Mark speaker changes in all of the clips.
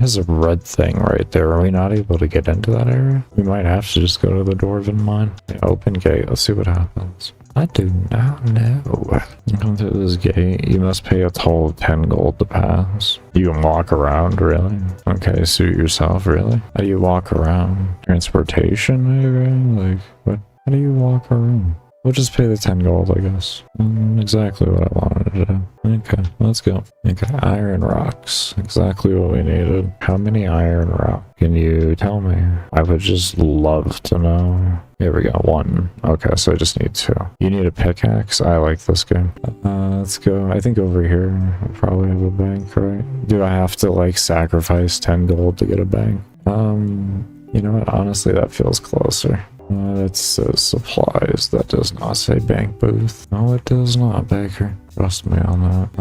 Speaker 1: has a red thing right there. Are we not able to get into that area? We might have to just go to the dwarven mine. Yeah, open gate. Let's see what happens. I do not know. Come through this gate. You must pay a toll of 10 gold to pass. You can walk around, really? Okay, suit yourself, really? How do you walk around? Transportation, maybe? Like, what? How do you walk around? We'll just pay the 10 gold, I guess. Exactly what I wanted to do. Okay, let's go. Okay, iron rocks. Exactly what we needed. How many iron rocks? Can you tell me? I would just love to know. Here we go, 1. Okay, so I just need 2. You need a pickaxe? I like this game. Let's go. I think over here, we'll probably have a bank, right? Do I have to, like, sacrifice 10 gold to get a bank? You know what? Honestly, that feels closer. That says supplies. That does not say bank booth. No, it does not, Baker. Trust me on that.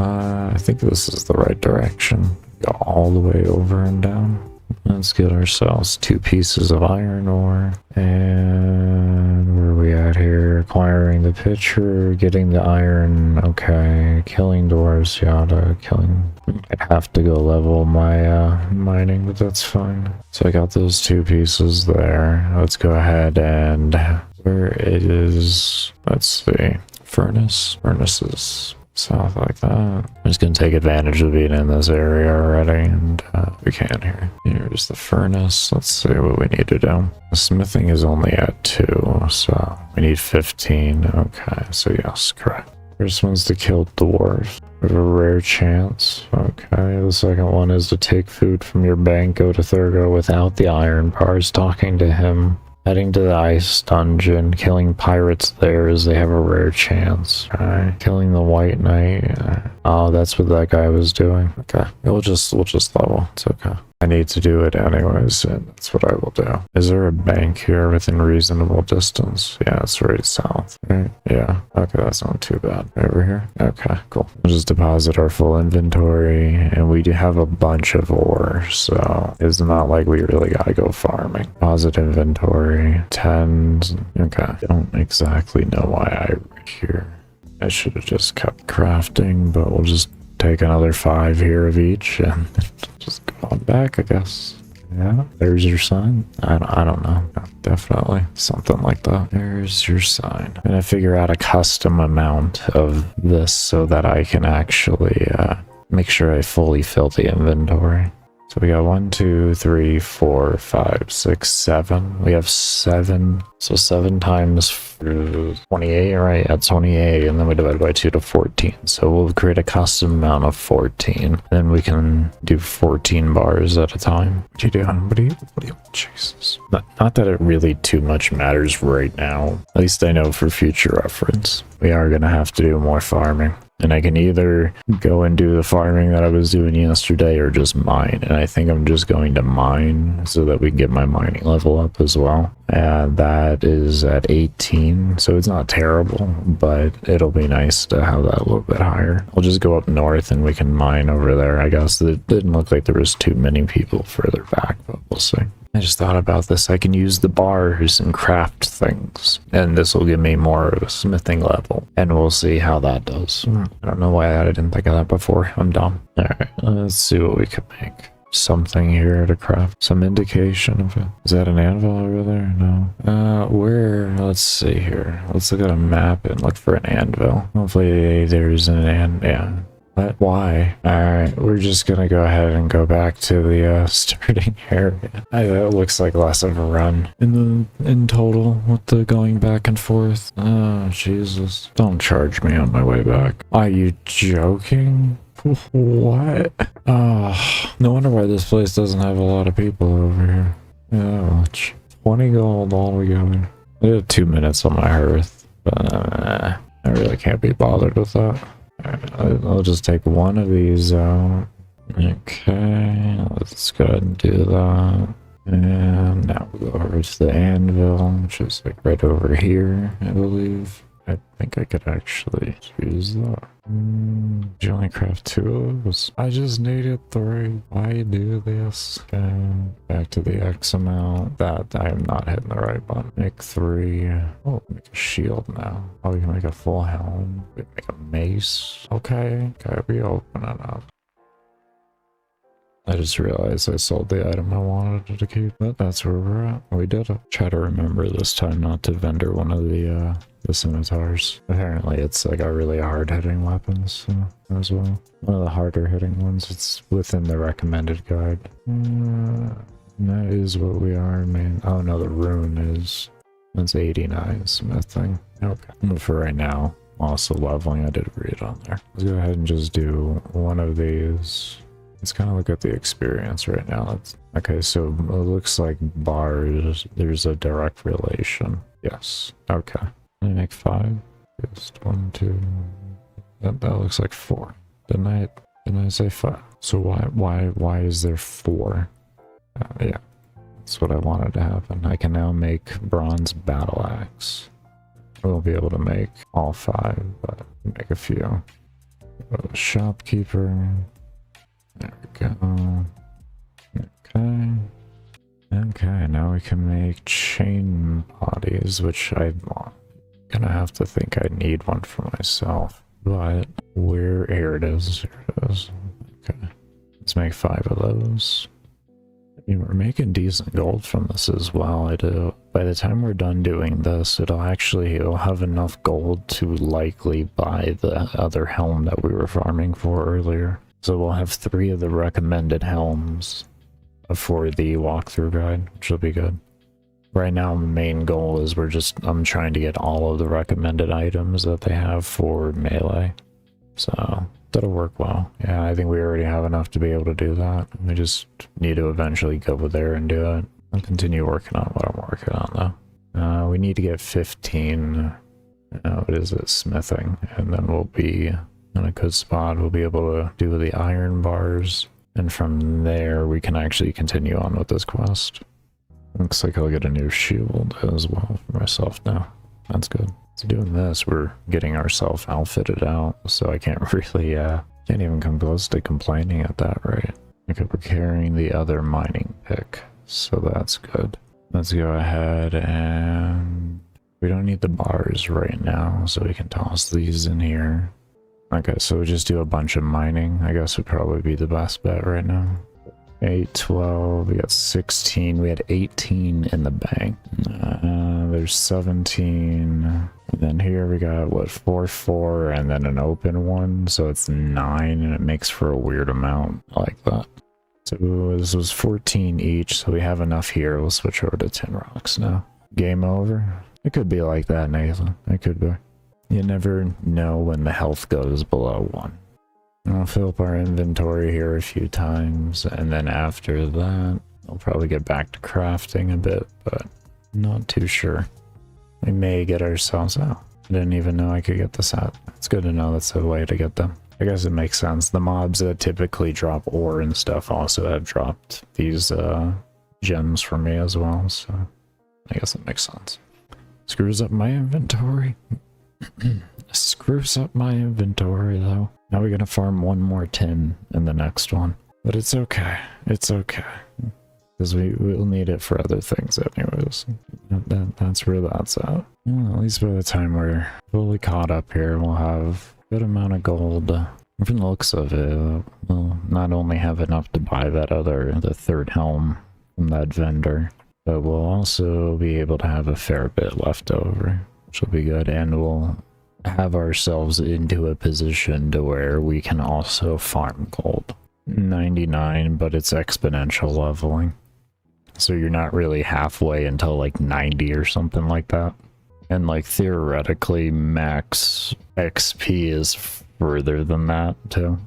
Speaker 1: I think this is the right direction. Go all the way over and down. Let's get ourselves 2 pieces of iron ore. And where are we at here? Acquiring the pitcher, getting the iron. Okay, killing dwarves, yada, killing. I'd have to go level my mining, but that's fine. So I got those 2 pieces there. Let's go ahead and where it is. Let's see. Furnaces. South like that. I'm just gonna take advantage of being in this area already, and we can here. Here's the furnace. Let's see what we need to do. The smithing is only at 2, so we need 15. Okay, so yes, correct. First one's to kill dwarf. We have a rare chance. Okay, the second one is to take food from your bank, go to Thurgo without the iron bars, talking to him. Heading to the ice dungeon, killing pirates there as they have a rare chance. Alright, killing the white knight. Oh, that's what that guy was doing. Okay, we'll just level. It's okay. I need to do it anyways, and that's what I will do. Is there a bank here within reasonable distance? Yeah, it's right south. Right? Yeah. Okay, that's not too bad. Over here? Okay, cool. We'll just deposit our full inventory, and we do have a bunch of ore, so it's not like we really gotta go farming. Deposit inventory. 10. Okay. I don't exactly know why I here. I should have just kept crafting, but we'll just take another 5 here of each and just go on back, I guess. Yeah, there's your sign. I don't know. Definitely something like that. There's your sign. I'm gonna figure out a custom amount of this so that I can actually make sure I fully fill the inventory. So we got 1, 2, 3, 4, 5, 6, 7. We have 7. So 7 times 28, right? At 28, and then we divide by 2 to 14. So we'll create a custom amount of 14. Then we can do 14 bars at a time. What are you doing? What are you? Jesus. Not that it really too much matters right now. At least I know for future reference. We are gonna have to do more farming. And I can either go and do the farming that I was doing yesterday or just mine. And I think I'm just going to mine so that we can get my mining level up as well. And that is at 18. So it's not terrible, but it'll be nice to have that a little bit higher. I'll just go up north and we can mine over there. I guess it didn't look like there was too many people further back, but we'll see. I just thought about this. I can use the bars and craft things, and this will give me more of a smithing level, and we'll see how that does. I don't know why I didn't think of that before. I'm dumb. All right, let's see what we can make. Something here to craft. Some indication of it. Is that an anvil over there? No. Let's see here. Let's look at a map and look for an anvil. Hopefully there's an yeah. What? Why? Alright, we're just gonna go ahead and go back to the starting area. That looks like less of a run in total with the going back and forth. Oh, Jesus. Don't charge me on my way back. Are you joking? What? Oh, no wonder why this place doesn't have a lot of people over here. Ouch. 20 gold altogether. I have 2 minutes on my hearth, but I really can't be bothered with that. I'll just take one of these out. Okay, let's go ahead and do that. And now we'll go over to the anvil, which is like right over here, I believe. I think I could actually use that. You only craft 2 of those? I just needed 3. Why do this? Okay, back to the X amount. That I am not hitting the right button. Make 3. Oh, make a shield now. Oh, we can make a full helm. We can make a mace. Okay, we open it up. I just realized I sold the item I wanted to keep, but that's where we're at. We did it. Try to remember this time not to vendor one of the scimitars. Apparently it's like a really hard-hitting weapon, so as well. One of the harder hitting ones. It's within the recommended guide. That is what we are, man. Oh no, the rune is... That's 89 smithing. Okay. But for right now, also leveling, I did read on there. Let's go ahead and just do one of these. Let's kind of look at the experience right now. Okay, so it looks like bars, there's a direct relation. Yes. Okay. Can I make 5? Just 1, 2. That looks like 4. Didn't I say 5? So why is there 4? Yeah. That's what I wanted to happen. I can now make bronze battle axe. I won't be able to make all 5, but make a few. Shopkeeper. There we go. Okay. Okay, now we can make chain bodies, which I'm gonna have to think I need one for myself. But here it is. Here it is. Okay. Let's make 5 of those. We're making decent gold from this as well. By the time we're done doing this, it'll have enough gold to likely buy the other helm that we were farming for earlier. So we'll have 3 of the recommended helms for the walkthrough guide, which will be good. Right now, the main goal is I'm trying to get all of the recommended items that they have for melee. So that'll work well. Yeah, I think we already have enough to be able to do that. We just need to eventually go there and do it. I'll continue working on what I'm working on though. We need to get 15, what is it, smithing, and then we'll be in a good spot. We'll be able to do the iron bars, and from there we can actually continue on with this quest. Looks like I'll get a new shield as well for myself now. That's good. So doing this, we're getting ourselves outfitted out, so I can't really, can't even come close to complaining at that rate. Okay, we're carrying the other mining pick, so that's good. Let's go ahead and... We don't need the bars right now, so we can toss these in here. Okay, so we'll just do a bunch of mining. I guess would probably be the best bet right now. 8, 12, we got 16, we had 18 in the bank. There's 17, and then here we got, what, 4, 4, and then an open one, so it's 9, and it makes for a weird amount. I like that. So this was 14 each, so we have enough here. We'll switch over to tin rocks now. Game over? It could be like that, Nathan. It could be. You never know when the health goes below 1. I'll fill up our inventory here a few times, and then after that, I'll probably get back to crafting a bit, but not too sure. We may get ourselves out. I didn't even know I could get this out. It's good to know that's a way to get them. I guess it makes sense. The mobs that typically drop ore and stuff also have dropped these gems for me as well, so I guess it makes sense. Screws up my inventory. Screws up my inventory though. Now we're gonna farm 1 more tin in the next one. But it's okay. It's okay. Because we'll need it for other things anyways. That's where that's at. Well, at least by the time we're fully caught up here, we'll have a good amount of gold. From the looks of it, we'll not only have enough to buy the 3rd helm from that vendor, but we'll also be able to have a fair bit left over, which will be good, and we'll have ourselves into a position to where we can also farm gold. 99, but it's exponential leveling. So you're not really halfway until like 90 or something like that. And like theoretically, max XP is further than that too.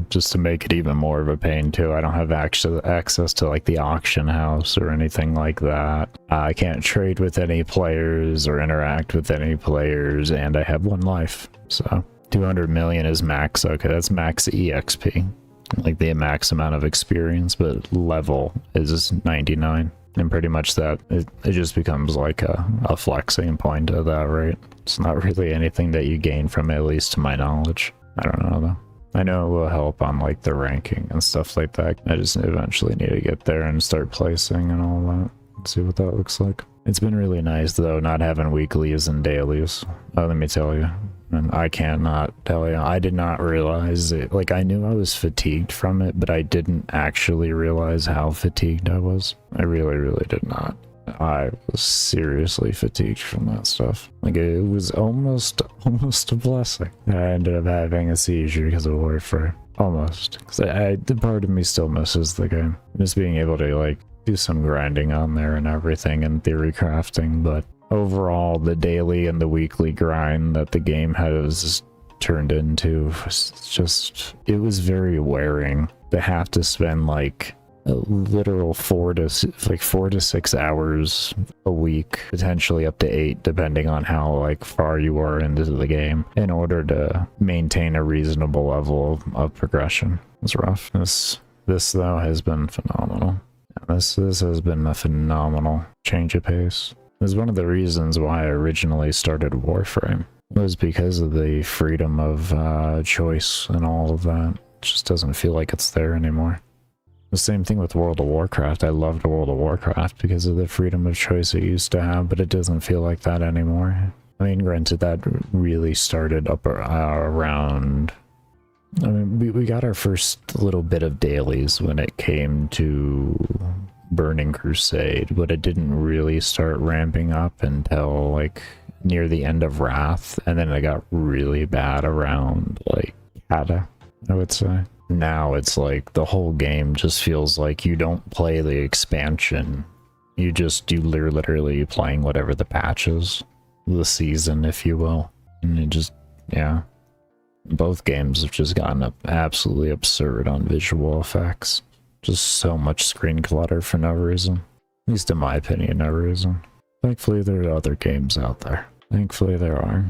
Speaker 1: Just to make it even more of a pain too, I don't have access to like the auction house or anything like that. I can't trade with any players or interact with any players, and I have 1 life. So 200 million is max. Okay, that's max EXP. Like the max amount of experience, but level is 99. And pretty much that, it just becomes like a flexing point at that rate. It's not really anything that you gain from it, at least to my knowledge. I don't know though. I know it will help on like the ranking and stuff like that. I just eventually need to get there and start placing and all that. See what that looks like. It's been really nice though, not having weeklies and dailies. Let me tell you, And I cannot tell you, I did not realize it. Like, I knew I was fatigued from it, but I didn't actually realize how fatigued I was. I really, really did not. I was seriously fatigued from that stuff. Like, it was almost a blessing. I ended up having a seizure because of Warframe. Almost. Because the part of me still misses the game. Just being able to, like, do some grinding on there and everything and theory crafting, but overall, the daily and the weekly grind that the game has turned into was just, it was very wearing to have to spend like a literal 4 to 6 hours a week, potentially up to 8, depending on how like far you are into the game, in order to maintain a reasonable level of progression. It's rough. This though has been phenomenal. This has been a phenomenal change of pace. It was one of the reasons why I originally started Warframe. It was because of the freedom of choice and all of that. It just doesn't feel like it's there anymore. The same thing with World of Warcraft. I loved World of Warcraft because of the freedom of choice it used to have, but it doesn't feel like that anymore. I mean, granted, that really started up around... I mean, we got our first little bit of dailies when it came to Burning Crusade, but it didn't really start ramping up until like near the end of Wrath, and then it got really bad around like Kata, I would say. Now it's like the whole game just feels like you don't play the expansion. You literally playing whatever the patch is, the season, if you will. And it just, yeah. Both games have just gotten absolutely absurd on visual effects. Just so much screen clutter for no reason. At least in my opinion, no reason. Thankfully, there are other games out there. Thankfully, there are.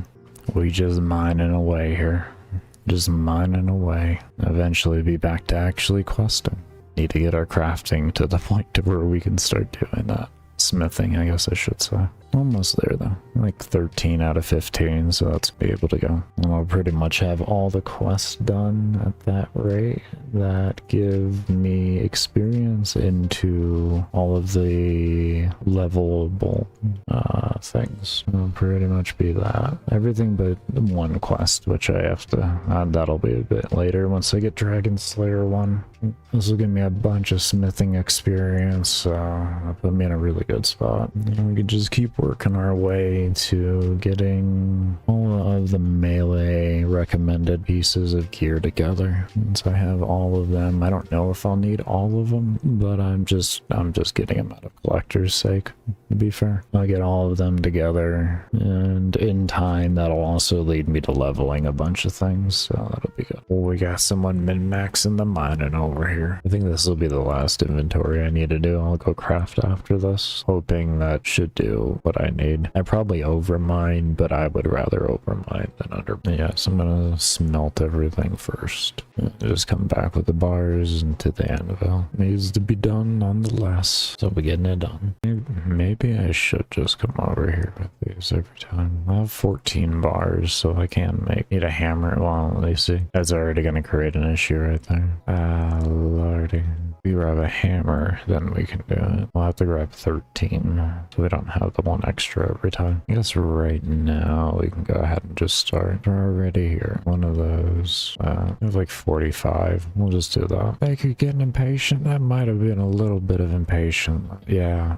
Speaker 1: We just mining away here. Just mining away. Eventually be back to actually questing. Need to get our crafting to the point to where we can start doing that. Smithing, I guess I should say. Almost there though. Like 13 out of 15, so let's be able to go. And I'll pretty much have all the quests done at that rate that give me experience into all of the levelable things. It'll pretty much be that. Everything but one quest, which I have to, that'll be a bit later once I get Dragon Slayer 1. This will give me a bunch of smithing experience, so that'll put me in a really good spot. And we can just keep working our way to getting all of the melee recommended pieces of gear together. Once I have all of them, I don't know if I'll need all of them, but I'm just getting them out of collector's sake, to be fair. I'll get all of them together, and in time that'll also lead me to leveling a bunch of things, so that'll be good. Oh, we got someone min-maxing the mining over here. I think this will be the last inventory I need to do. I'll go craft after this, hoping that should do what I need. I probably overmine, but I would rather overmine than under. Yeah, so I'm gonna smelt everything first. Just come back with the bars into the anvil. Needs to be done nonetheless. So we're getting it done. Maybe I should just come over here with these every time. I have 14 bars, so I can need a hammer. Well, let me see. That's already gonna create an issue right there. Lordy. If we grab a hammer, then we can do it. We'll have to grab 13, so we don't have the one extra every time. I guess right now we can go ahead and just start. We're already here. One of those. We have like 45. We'll just do that. Baker getting impatient? That might have been a little bit of impatient. Yeah.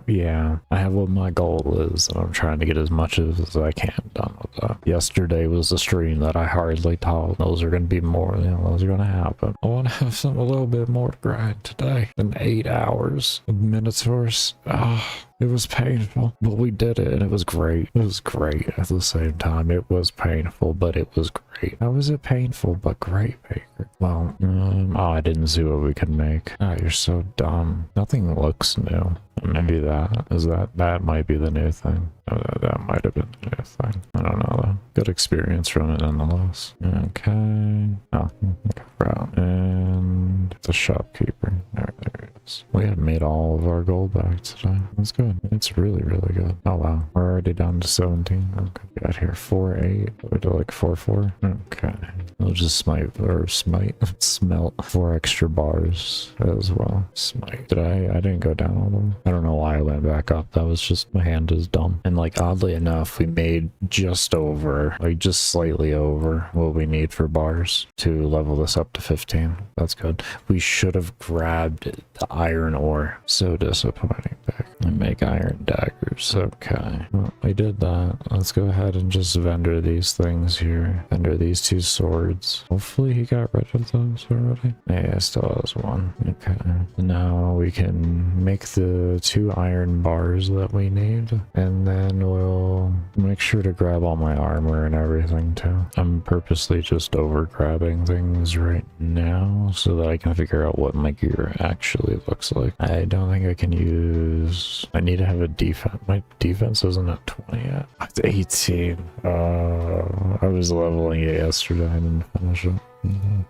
Speaker 1: I have what my goal is, and I'm trying to get as much as I can done with that. Yesterday was a stream that I hardly taught. Those are going to be more, those are going to happen. I want to have something a little bit more to grind today than 8 hours of Minotaurs. It was painful, but we did it, and it was great. It was great at the same time. It was painful, but it was great. How was it painful, but great, Baker? Well, I didn't see what we could make. You're so dumb. Nothing looks new. Maybe that might be the new thing. That might have been the new thing. I don't know though. Good experience from it nonetheless. Okay. Route. And the shopkeeper. There it is. We have made all of our gold back today. That's good. It's really, really good. Oh wow. We're already down to 17. Okay. Got here 4-8. We do like 4-4. Okay. I'll just smite or smelt 4 extra bars as well. Smite. Did I didn't go down all of them. I don't know why I went back up. That was just, my hand is dumb. And like oddly enough, we made just over, like just slightly over what we need for bars to level this up to 15. That's good. We should have grabbed the iron ore. So disappointing. Back and make iron daggers. Okay. Well, we did that. Let's go ahead and just vendor these things here. Vendor these 2 swords. Hopefully he got rid of those already. Yeah, still has 1. Okay. Now we can make the 2 iron bars that we need. And then we'll make sure to grab all my armor and everything too. I'm purposely just over grabbing things right now so that I can figure out what my gear actually looks like. I don't think I can use... I need to have a defense. My defense isn't at 20 yet. It's 18. I was leveling it yesterday. I didn't finish it.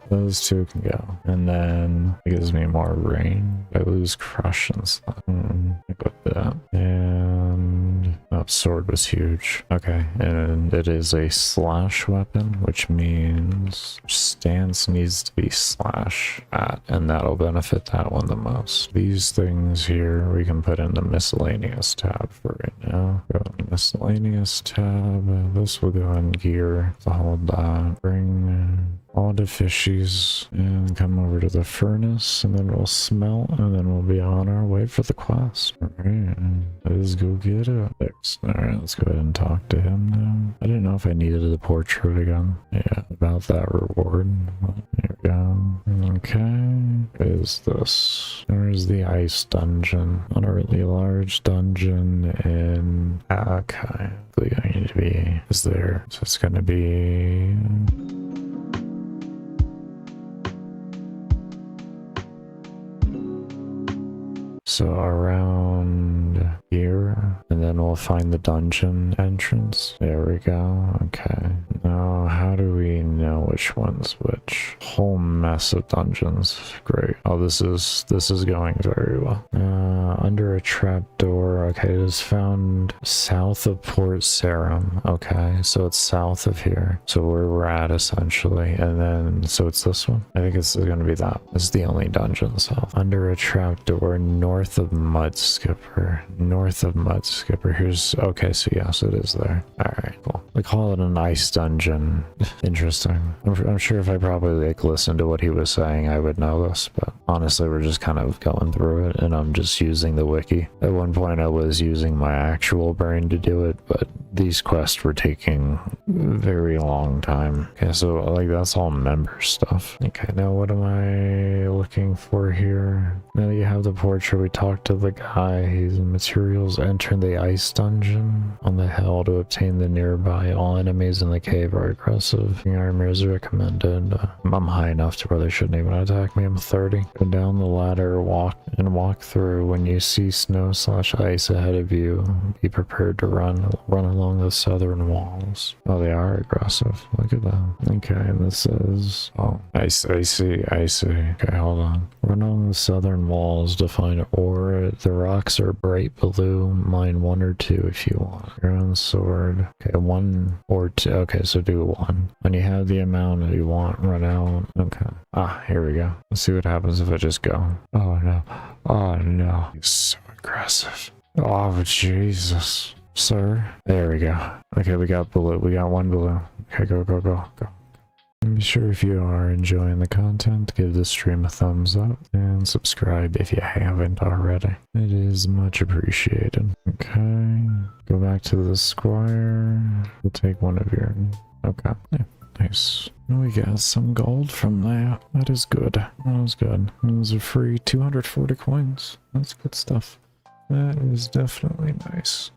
Speaker 1: Those 2 can go. And then it gives me more rain. I lose crush and stuff. Like that. And oh, sword was huge. Okay, and it is a slash weapon, which means stance needs to be slash at, and that'll benefit that one the most. These things here we can put in the miscellaneous tab for right now. Go in the miscellaneous tab. This will go in gear to hold that. Bring all the fishies and come over to the furnace, and then we'll smelt, and then we'll be on our way for the quest. Alright, let's go get it. Alright, let's go ahead and talk to him now. I didn't know if I needed the portrait again. Yeah, about that reward. There we go. Okay, is this? There's the ice dungeon. Not a really large dungeon in... Okay, I need to be... Is there? So it's gonna be... So around here, and then we'll find the dungeon entrance. There we go. Okay. Now, how do we know which one's which? Whole mess of dungeons. Great. Oh, this is going very well. Under a trapdoor. Okay, it is found south of Port Sarum. Okay, so it's south of here. So where we're at essentially, and then so it's this one. I think it's going to be that. It's the only dungeon south. Under a trapdoor north of Mud Skipper. North of Mud Skipper. Here's okay. So yes, it is there. All right, cool. We call it an ice dungeon. Interesting. I'm sure if I probably like listened to what he was saying, I would know this. But honestly, we're just kind of going through it, and I'm just using the wiki. At one point, I was using my actual brain to do it, but these quests were taking a very long time. Okay, so like that's all member stuff. Okay, now what am I looking for here? Now you have the portrait. We talked to the guy. He's in materials. Enter the ice dungeon on the hill to obtain the nearby. All enemies in the cave are aggressive. Armor is recommended. I'm high enough to where they shouldn't even attack me. I'm 30. Go down the ladder, walk through. When you see snow/ice ahead of you, be prepared to run along the southern walls. Oh, they are aggressive. Look at that. Okay, and this is... Oh, I see. Okay, hold on. Run along the southern walls to find ore. The rocks are bright blue. Mine 1 or 2 if you want. Your own sword. Okay, 1 or 2. Okay, so do 1. When you have the amount that you want, run out. Okay. Ah, here we go. Let's see what happens if I just go. Oh no. Oh no. He's so aggressive. Oh Jesus. Sir. There we go. Okay, we got blue. We got 1 blue. Okay, go. Be sure if you are enjoying the content, give this stream a thumbs up and subscribe if you haven't already. It is much appreciated. Okay, go back to the squire. We'll take 1 of your... Okay, yeah, nice. We got some gold from that. That is good. That was good. It was a free 240 coins. That's good stuff. That is definitely nice.